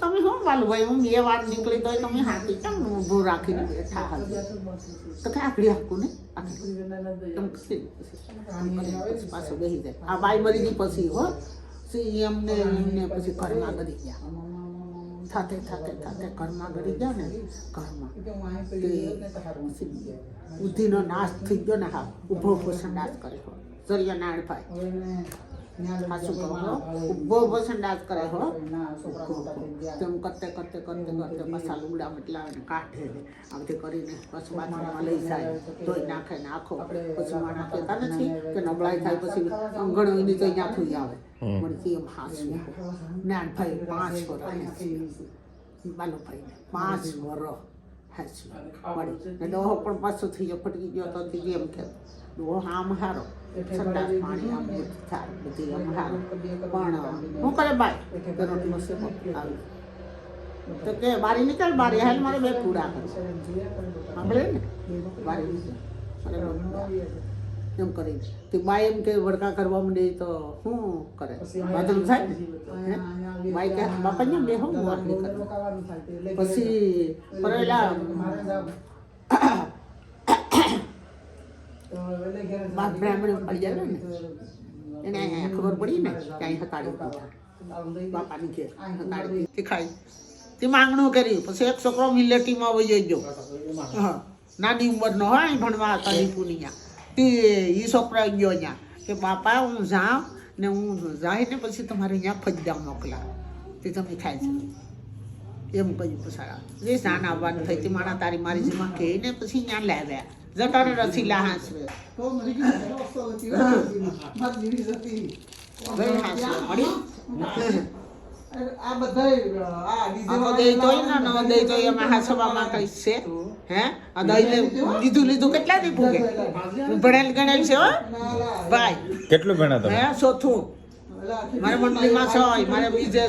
તમે શું વાલું ભાઈ હું 2 વાર નીકળી તો તમે હાથી કેમ ઊભું રાખીને બેઠા હતા તો કે આકડી હાકું ને પાછું બેસી જાય આ બાઈ મરી ગઈ પછી હો એમને પછી ઘરમાં ગરી ગયા થાતે ઘરમાં ગરી ગયા ને ઘરમાં બુદ્ધિનો નાશ થઈ ગયો ને હા ઊભો ઊભો સંડાસ કર્યો સરિયા નાળભાઈ સાચું કહો ઊભો ઊભો સંડાસ કરે હો તેમ કરતે પાછા લુગડા મટલા કાઢે આ બધી કરીને પછી બાથરૂમમાં લઈ જાય ધોઈ નાખે ને આખો પછી માણા કહેતા નથી કે નબળાઈ થાય પછી અંગણોની તો અહીંયા થઈ આવે મળતી એમ હાસું નાનભાઈ 5 વર્ષ બાલુભાઈને 5 વર્ષ હાસું મળી ને ડોહો પણ પાછો થઈ ગયો ફટકી ગયો તો એમ કે ડોહો આમ હારો સંડાસ પાણી આમ થાય બધી આમ હારો પણ શું કરે બાય કે રોટલો છે આવી તો કે બારી નીકળ બારી હાલ મારે 2 પૂરા કરે સાંભળે ને બારી નીકળ એમ કરી તે બાઈ એમ કે વડકા કરવા માંડે તો શું કરે બાજુ થાય ને બાઈ કે બાપા ને બે હું વાત નહીં કરે પછી પરેલા બ્રાહ્મણ પડી જાય ને એને ખબર પડી ને કે અહીં હતાડી બાપાની ઘેર હતાડી તે ખાઈ તે માંગણું કર્યું પછી એક છોકરો મિલેટીમાં વહી ગયો હા નાની ઉંમરનો હોય ભણવા હતા દીપુનિયા તે એ છોકરો ગયો અહીંયા કે બાપા હું જાઉં ને હું જાય ને પછી તમારે અહીંયા ફજદા મોકલા તે તમે ખાય છે એમ કહ્યું પસારા જે જાન આવવાનું થઈ તે માણા તારી મારી જેમાં કહે ને પછી ત્યાં લાવ્યા જટારે રસીલા હાંસવે આ બધા દઈ તો એમાં હાસવામાં કઈ છે હે આ દઈ લીધું કેટલા દી ભૂગે ભણેલ ગણેલ છે હો ભાઈ કેટલું ભણ્યા તમે હે ચોથું મારે મંડળીમાં છોય મારે બીજે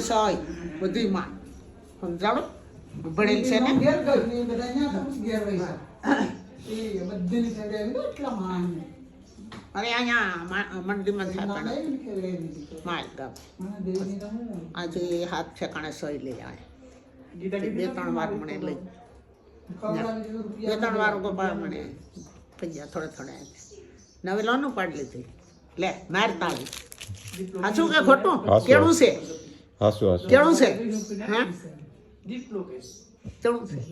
છોય બધીમાં સમજાડો ભણેલ છે ને અરે અહીંયા મંડીમાં થાય માલગામ આજે હાથ ઠેકાણે સહી લઈ આવે 2-3 વાર મને લઈ 2-3 વાર ગોપા મને પૈયા થોડા નવે લોનું પાડી લીધી લે મારતા સાચું કે ખોટું કેવું છે કેવું છે હા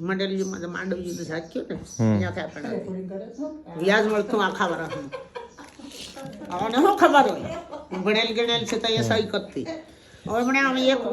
મંડળીમાં માંડવીને સાચ્યું ને અહીંયા થાય પણ વ્યાજ મળતું આખા વર્ષનું આને શું ખબર હોય ભણેલ ગણેલ છે તો એ સહી કરતી હવે મને આમ એક